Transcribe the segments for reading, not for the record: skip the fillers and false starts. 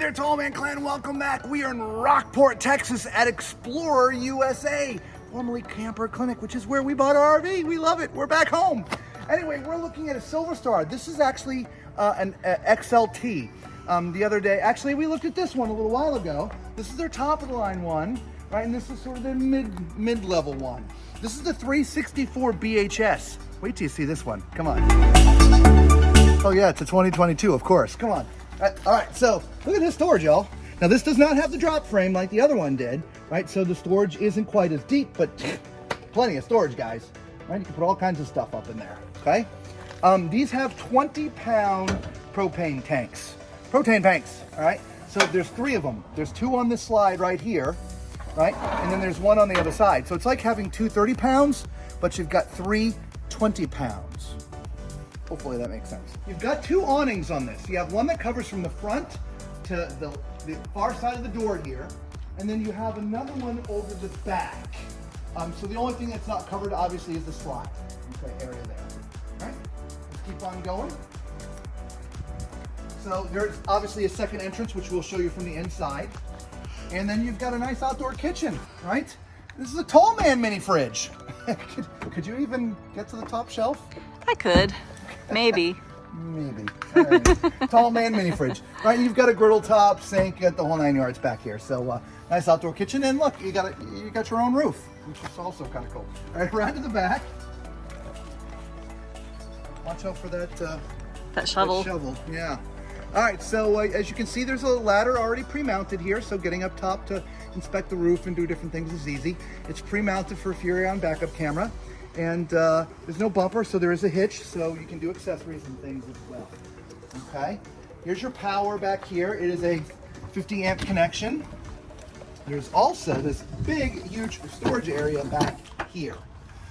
there, Tall Man Clan. Welcome back. We are in Rockport, Texas at ExploreUSA, formerly Camper Clinic, which is where we bought our RV. We love it. We're back home. Anyway, we're looking at a Silverstar. This is actually an XLT. The other day, actually, we looked at this one a little while ago. This is their top of the line one, right? And this is sort of their mid-level one. This is the 364 BHS. Wait till you see this one. Come on. Oh yeah, it's a 2022, of course. Come on. All right, so look at this storage, y'all. Now this does not have the drop frame like the other one did, right? So the storage isn't quite as deep, but plenty of storage, guys. Right? You can put all kinds of stuff up in there, okay? These have 20-pound propane tanks. Propane tanks, all right? So there's 3 of them. There's 2 on this slide right here, right? And then there's 1 on the other side. So it's like having 2 30 pounds, but you've got 3 20 pounds. Hopefully that makes sense. You've got 2 awnings on this. You have one that covers from the front to the far side of the door here, and then you have another one over the back. So the only thing that's not covered, obviously, is the slide, okay, area there. All right, let's keep on going. So there's obviously a second entrance, which we'll show you from the inside. And then you've got a nice outdoor kitchen, right? This is a Tall Man mini fridge. Could you even get to the top shelf? I could. Maybe. Maybe. Right. Tall Man mini fridge. Right, you've got a griddle top, sink, got the whole 9 yards back here. So nice outdoor kitchen, and look, you got your own roof, which is also kind of cool. All right, right to the back. Watch out for that shovel. That shovel, yeah. All right, so as you can see, there's a ladder already pre-mounted here, so getting up top to inspect the roof and do different things is easy. It's pre-mounted for Furrion backup camera. And there's no bumper, so there is a hitch, so you can do accessories and things as well. Okay, here's your power back here. It is a 50 amp connection. There's also this big, huge storage area back here.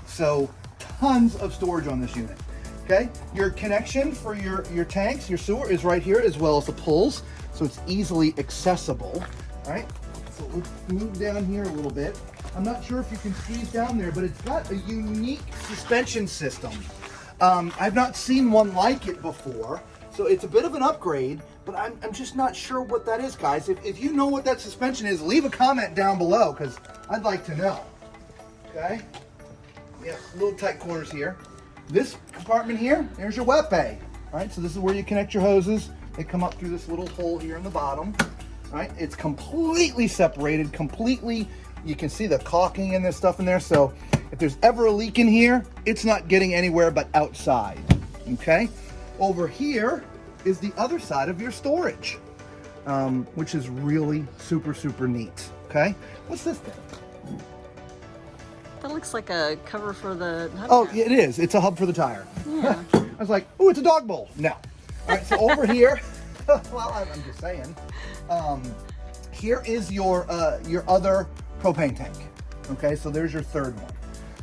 So tons of storage on this unit. Okay, your connection for your tanks, your sewer is right here, as well as the pulls, so it's easily accessible. All right, so let's move down here a little bit. I'm not sure if you can squeeze down there, but it's got a unique suspension system. I've not seen one like it before, so it's a bit of an upgrade, but I'm just not sure what that is, guys. If you know what that suspension is, leave a comment down below, because I'd like to know. Okay? Yeah, little tight quarters here. This compartment here, there's your wet bay. All right, so this is where you connect your hoses. They come up through this little hole here in the bottom. All right, it's completely separated, completely. You can see the caulking and this stuff in there, so if there's ever a leak in here, it's not getting anywhere but outside, okay? Over here is the other side of your storage, which is really super, super neat, okay? What's this thing? That looks like a cover for the hub. Oh, it is. It's a hub for the tire. Yeah. I was like, oh, it's a dog bowl. No. All right, so over here, well, I'm just saying, here is your other propane tank. Okay, so there's your third one.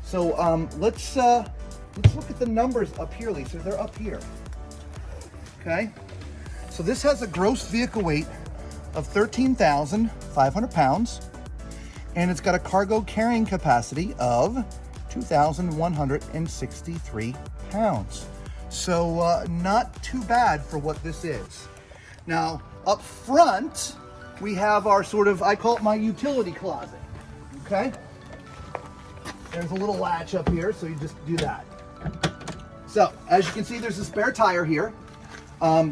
So let's look at the numbers up here, Lisa. They're up here. Okay, so this has a gross vehicle weight of 13,500 pounds, and it's got a cargo carrying capacity of 2,163 pounds. So not too bad for what this is. Now up front, we have our sort of, I call it my utility closet. Okay, there's a little latch up here, so you just do that. So as you can see, there's a spare tire here.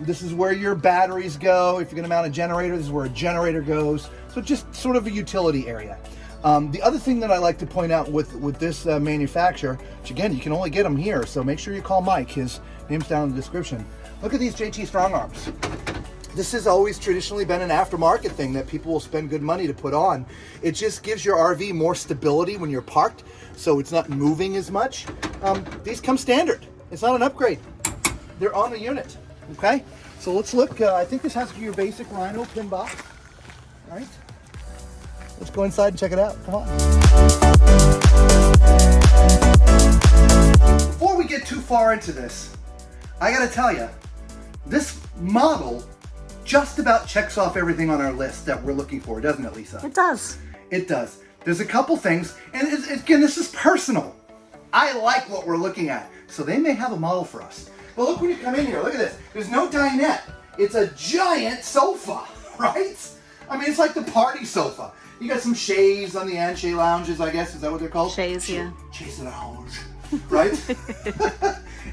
This is where your batteries go. If you're gonna mount a generator, this is where a generator goes. So just sort of a utility area. The other thing that I like to point out with this manufacturer, which again, you can only get them here, so make sure you call Mike. His name's down in the description. Look at these JT Strong Arms. This has always traditionally been an aftermarket thing that people will spend good money to put on. It just gives your RV more stability when you're parked, so it's not moving as much. These come standard. It's not an upgrade. They're on the unit, okay? So let's look. I think this has your basic Rhino pin box. All right. Let's go inside and check it out. Come on. Before we get too far into this, I gotta tell you, this model just about checks off everything on our list that we're looking for, doesn't it, Lisa? It does. It does. There's a couple things, and again, this is personal. I like what we're looking at, so they may have a model for us. But look when you come in here, look at this. There's no dinette. It's a giant sofa, right? it's like the party sofa. You got some chaise on the end, chaise lounges, I guess. Is that what they're called? Chaise, yeah. Chaise lounge, right?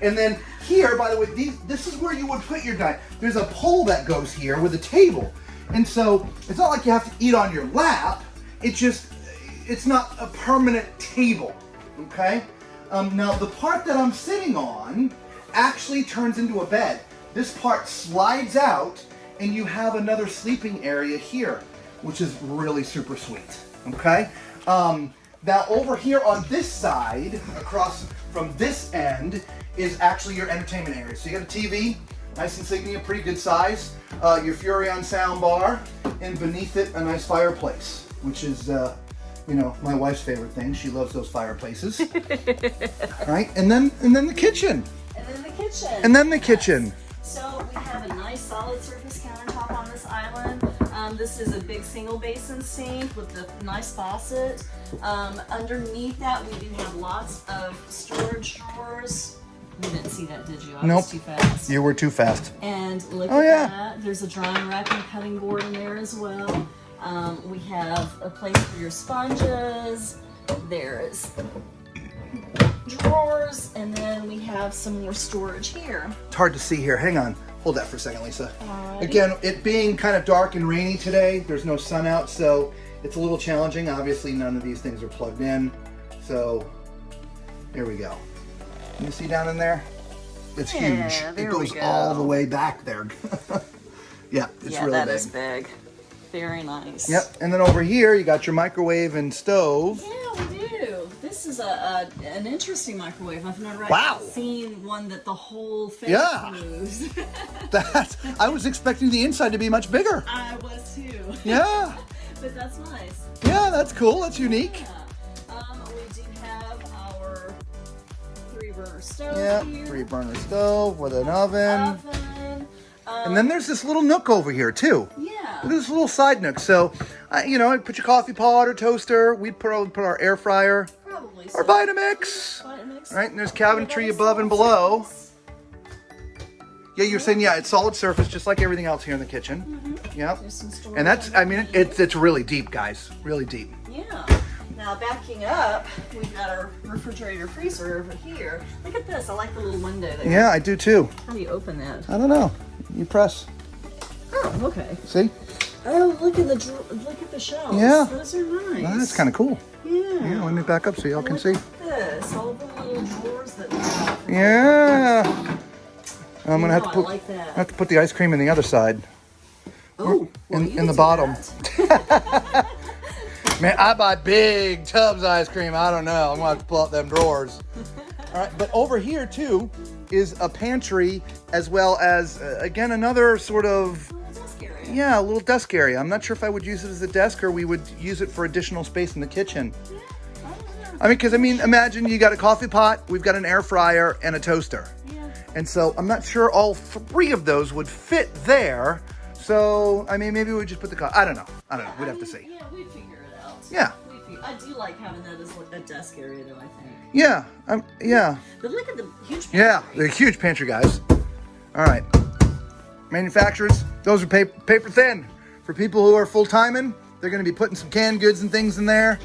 And then here, by the way, this is where you would put your dining. There's a pole that goes here with a table. And so it's not like you have to eat on your lap. It's not a permanent table, okay? Now the part that I'm sitting on actually turns into a bed. This part slides out and you have another sleeping area here, which is really super sweet, okay? Now over here on this side, across from this end, is actually your entertainment area. So you got a TV, nice insignia, pretty good size, your Furrion sound bar, and beneath it a nice fireplace, which is, you know, my wife's favorite thing. She loves those fireplaces. Right? And then the kitchen. And then the kitchen. And then the kitchen. So we have a nice solid surface countertop on this island. This is a big single basin sink with a nice faucet. Underneath that, we do have lots of storage drawers. You didn't see that, did you? I was too fast. You were too fast. And look at that. There's a drying rack and cutting board in there as well. We have a place for your sponges. There's drawers, and then we have some more storage here. It's hard to see here. Hang on. Hold that for a second, Lisa. Alrighty. Again, it being kind of dark and rainy today, there's no sun out, so it's a little challenging. Obviously, none of these things are plugged in. So, here we go. Can you see down in there? It's huge. It goes all the way back there. Yeah, it's really big. Yeah, that is big. Very nice. Yep, and then over here, you got your microwave and stove. Yeah, we do. This is an interesting microwave. I've never seen one that the whole face moves. I was expecting the inside to be much bigger. I was too. Yeah. But that's nice. Yeah, that's cool. That's unique. Yeah. We do have our 3-burner stove here. 3-burner stove with an oven. And then there's this little nook over here too. Yeah. Look at this little side nook. So, you know, put your coffee pot or toaster. We'd put our air fryer. Probably. Or Vitamix. Right, and there's cabinetry above and below. Yeah, you're saying, yeah, it's solid surface, just like everything else here in the kitchen. Mm-hmm. Yep. And that's, I mean, it's really deep, guys. Really deep. Yeah. Now backing up, we've got our refrigerator freezer over here. Look at this. I like the little window there. Yeah, I do too. How do you open that? I don't know. You press. Oh, okay. See? Oh, look at the shelves. Yeah. Those are nice. Well, that's kind of cool. Yeah. Yeah, let me back up so y'all can see. This, all the little drawers that we have. Yeah. I'm gonna have to put. Like that. I have to put the ice cream in the other side. Oh, in the bottom. Man, I buy big tubs of ice cream. I don't know. I'm gonna have to pull out them drawers. All right, but over here too is a pantry as well as again another sort of a little desk area. I'm not sure if I would use it as a desk or we would use it for additional space in the kitchen. I mean, because imagine you got a coffee pot, we've got an air fryer and a toaster. Yeah. And so I'm not sure all 3 of those would fit there. So, I mean, maybe we would just put the I don't know. We'd have to see. Yeah, we'd figure it out. Yeah. I do like having that as a desk area, though, I think. Yeah. Yeah. But look at the huge pantry. Yeah, they're huge pantry, guys. All right. Manufacturers, those are paper thin. For people who are full-timing, they're going to be putting some canned goods and things in there.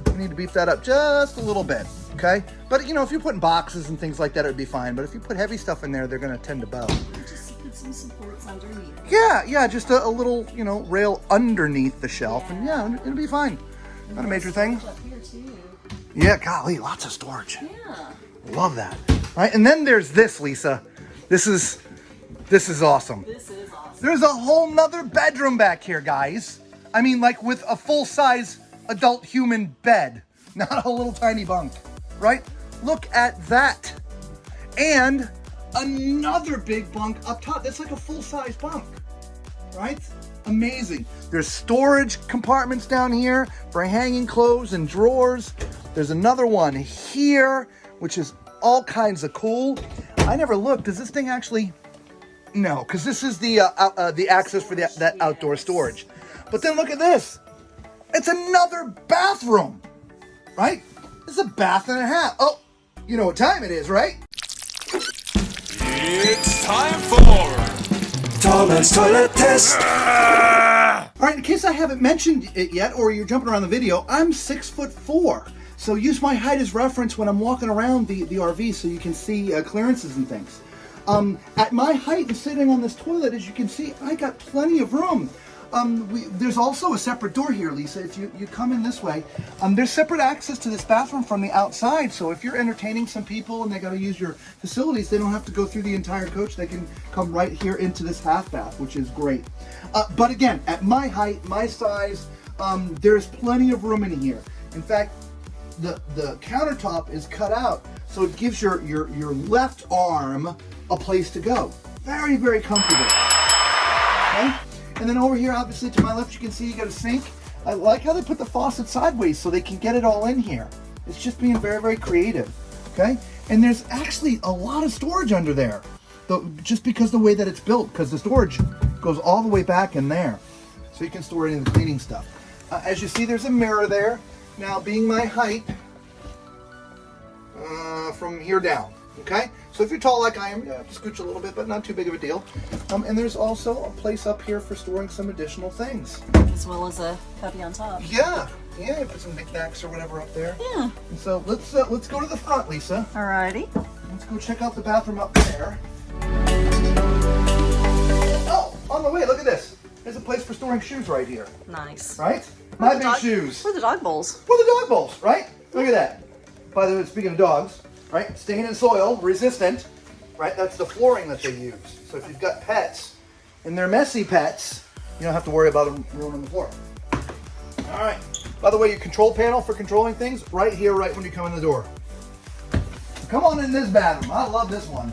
We need to beef that up just a little bit, okay? But, you know, if you're putting boxes and things like that, it would be fine. But if you put heavy stuff in there, they're going to tend to bow. Just put some supports underneath. Yeah, just a little, you know, rail underneath the shelf. And, yeah, it'll be fine. Not a major thing. Up here, too. Yeah, golly, lots of storage. Yeah. Love that. All right, and then there's this, Lisa. This is awesome. This is awesome. There's a whole nother bedroom back here, guys. I mean, like with a full-size adult human bed, not a little tiny bunk, right? Look at that. And another big bunk up top. That's like a full-size bunk, right? Amazing. There's storage compartments down here for hanging clothes and drawers. There's another one here, which is all kinds of cool. I never looked. Does this thing actually? No, because this is the access for that outdoor storage. But then look at this. It's another bathroom, right? It's a bath and a half. Oh, you know what time it is, right? It's time for Toilet's Toilet Test. All right, in case I haven't mentioned it yet, or you're jumping around the video, I'm 6'4". So use my height as reference when I'm walking around the RV so you can see clearances and things. At my height and sitting on this toilet, as you can see, I got plenty of room. There's also a separate door here, Lisa. If you come in this way, there's separate access to this bathroom from the outside. So if you're entertaining some people and they got to use your facilities, they don't have to go through the entire coach. They can come right here into this half bath, which is great. But again, at my height, my size, there's plenty of room in here. In fact, the countertop is cut out, so it gives your left arm a place to go. Very, very comfortable. Okay? And then over here, obviously to my left, you can see you got a sink. I like how they put the faucet sideways so they can get it all in here. It's just being very, very creative. Okay? And there's actually a lot of storage under there, just because the way that it's built, because the storage goes all the way back in there. So you can store any of the cleaning stuff. As you see, there's a mirror there. Now, being my height, from here down, okay? So if you're tall like I am, you have to scooch a little bit, but not too big of a deal. And there's also a place up here for storing some additional things. As well as a cubby on top. Yeah, you put some knickknacks or whatever up there. Yeah. And so let's go to the front, Lisa. Alrighty. Let's go check out the bathroom up there. Oh, on the way, look at this. There's a place for storing shoes right here. Nice. Right? My big shoes. Where are the dog bowls? Where are the dog bowls, right? Look at that. By the way, speaking of dogs, right? Staying in soil, resistant, right? That's the flooring that they use. So if you've got pets and they're messy pets, you don't have to worry about them ruining the floor. All right. By the way, your control panel for controlling things, right here, right when you come in the door. Come on in this bathroom. I love this one.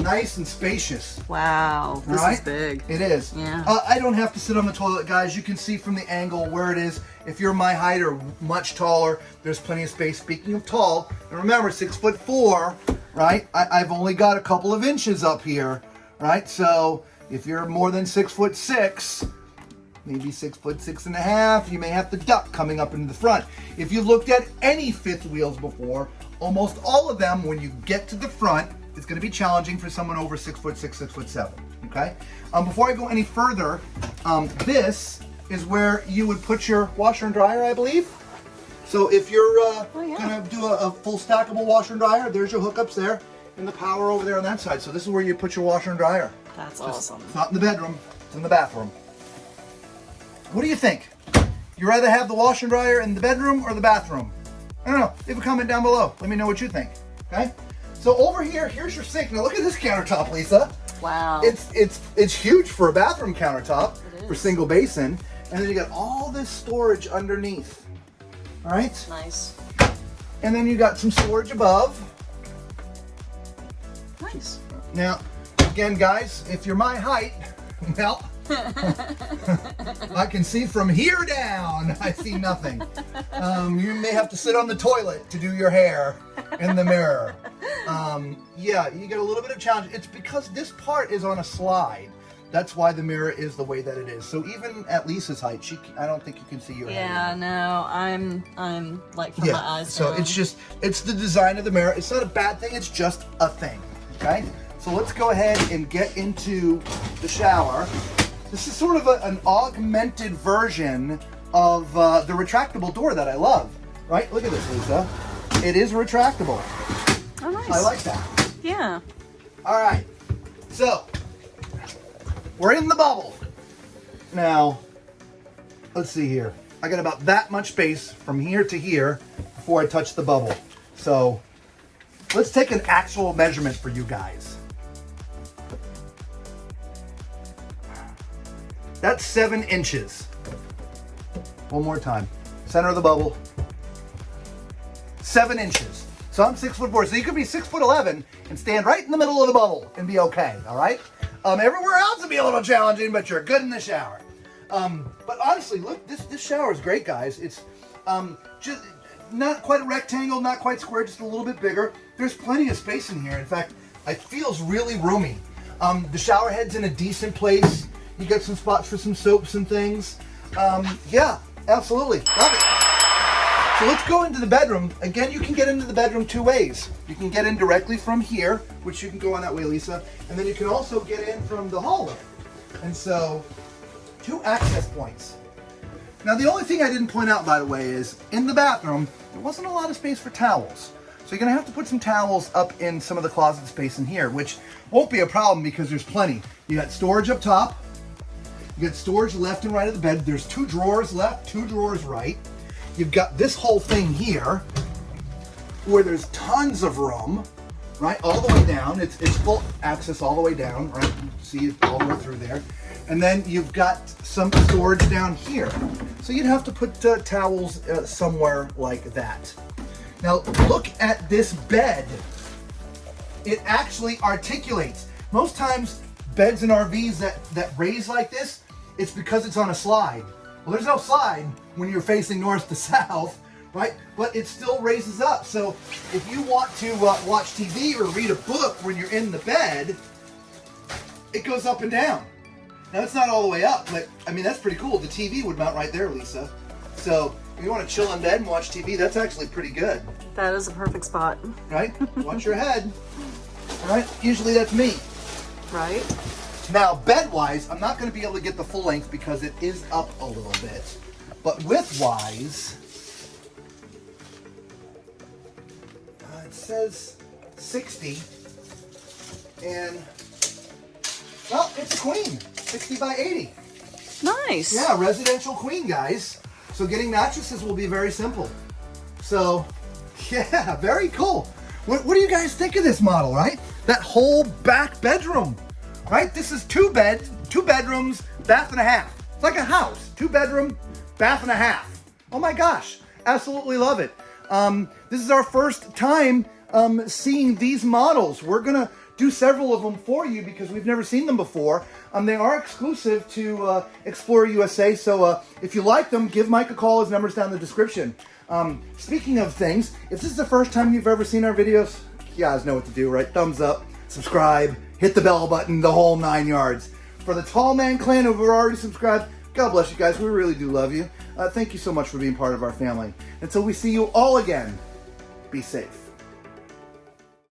Nice and spacious. Wow, this is big. It is. Yeah. I don't have to sit on the toilet, guys. You can see from the angle where it is. If you're my height or much taller, there's plenty of space. Speaking of tall, and remember, 6'4", right? I've only got a couple of inches up here, right? So if you're more than 6'6", maybe 6'6.5", you may have to duck coming up into the front. If you've looked at any fifth wheels before, almost all of them, when you get to the front, it's going to be challenging for someone over 6'6", 6'7", okay? Before I go any further, this is where you would put your washer and dryer, I believe. So if you're going to do a full stackable washer and dryer, there's your hookups there, and the power over there on that side. So this is where you put your washer and dryer. That's awesome. It's not in the bedroom, it's in the bathroom. What do you think? You rather have the washer and dryer in the bedroom or the bathroom? I don't know. Leave a comment down below. Let me know what you think, okay? So over here, here's your sink. Now look at this countertop, Lisa. Wow. It's huge for a bathroom countertop for single basin. And then you got all this storage underneath. All right? Nice. And then you got some storage above. Nice. Now, again, guys, if you're my height, well, I can see from here down. I see nothing. You may have to sit on the toilet to do your hair in the mirror. Yeah, you get a little bit of challenge. It's because this part is on a slide. That's why the mirror is the way that it is. So even at Lisa's height, I don't think you can see your head. Yeah, no, I'm like from my eyes so down. it's the design of the mirror. It's not a bad thing. It's just a thing. Okay. So let's go ahead and get into the shower. This is sort of an augmented version of the retractable door that I love. Right? Look at this, Lisa. It is retractable. Oh, nice. I like that. Yeah. All right. So we're in the bubble. Now, let's see here. I got about that much space from here to here before I touch the bubble. So let's take an actual measurement for you guys. That's 7 inches. One more time. Center of the bubble. 7 inches. So I'm 6'4". So you could be 6'11" and stand right in the middle of the bubble and be okay, all right? Everywhere else would be a little challenging, but you're good in the shower. But honestly, look, this shower is great, guys. It's just not quite a rectangle, not quite square, just a little bit bigger. There's plenty of space in here. In fact, it feels really roomy. The shower head's in a decent place. You got some spots for some soaps and things. Yeah, absolutely, love it. So let's go into the bedroom. Again, you can get into the bedroom 2 ways. You can get in directly from here, which you can go on that way, Lisa, and then you can also get in from the hallway. And so 2 access points. Now the only thing I didn't point out, by the way, is in the bathroom, there wasn't a lot of space for towels. So you're gonna have to put some towels up in some of the closet space in here, which won't be a problem because there's plenty. You got storage up top, you got storage left and right of the bed. There's 2 drawers left, 2 drawers right. You've got this whole thing here where there's tons of room, right, all the way down. It's full access all the way down, right? You see it all the way through there. And then you've got some storage down here. So you'd have to put towels somewhere like that. Now look at this bed. It actually articulates. Most times beds in RVs that raise like this, it's because it's on a slide. Well, there's no slide when you're facing north to south, right? But it still raises up. So if you want to watch TV or read a book when you're in the bed, it goes up and down. Now it's not all the way up, but I mean, that's pretty cool. The TV would mount right there, Lisa. So if you want to chill in bed and watch TV, that's actually pretty good. That is a perfect spot. Right? Watch your head. All right? Usually that's me. Right? Now, bed-wise, I'm not going to be able to get the full length because it is up a little bit. But width-wise, it says 60. And, well, it's a queen. 60 by 80. Nice. Yeah, residential queen, guys. So getting mattresses will be very simple. So, yeah, very cool. What do you guys think of this model, right? That whole back bedroom, right? This is 2 bedrooms, bath and a half. It's like a house, 2 bedroom, bath and a half. Oh my gosh, absolutely love it. This is our first time seeing these models. We're gonna do several of them for you because we've never seen them before. They are exclusive to ExploreUSA, so if you like them, give Mike a call. His number's down in the description. Speaking of things, if this is the first time you've ever seen our videos, you guys know what to do, right? Thumbs up, subscribe, hit the bell button, the whole 9 yards. For the Tall Man Clan who've already subscribed, God bless you guys. We really do love you. Thank you so much for being part of our family. Until we see you all again, be safe.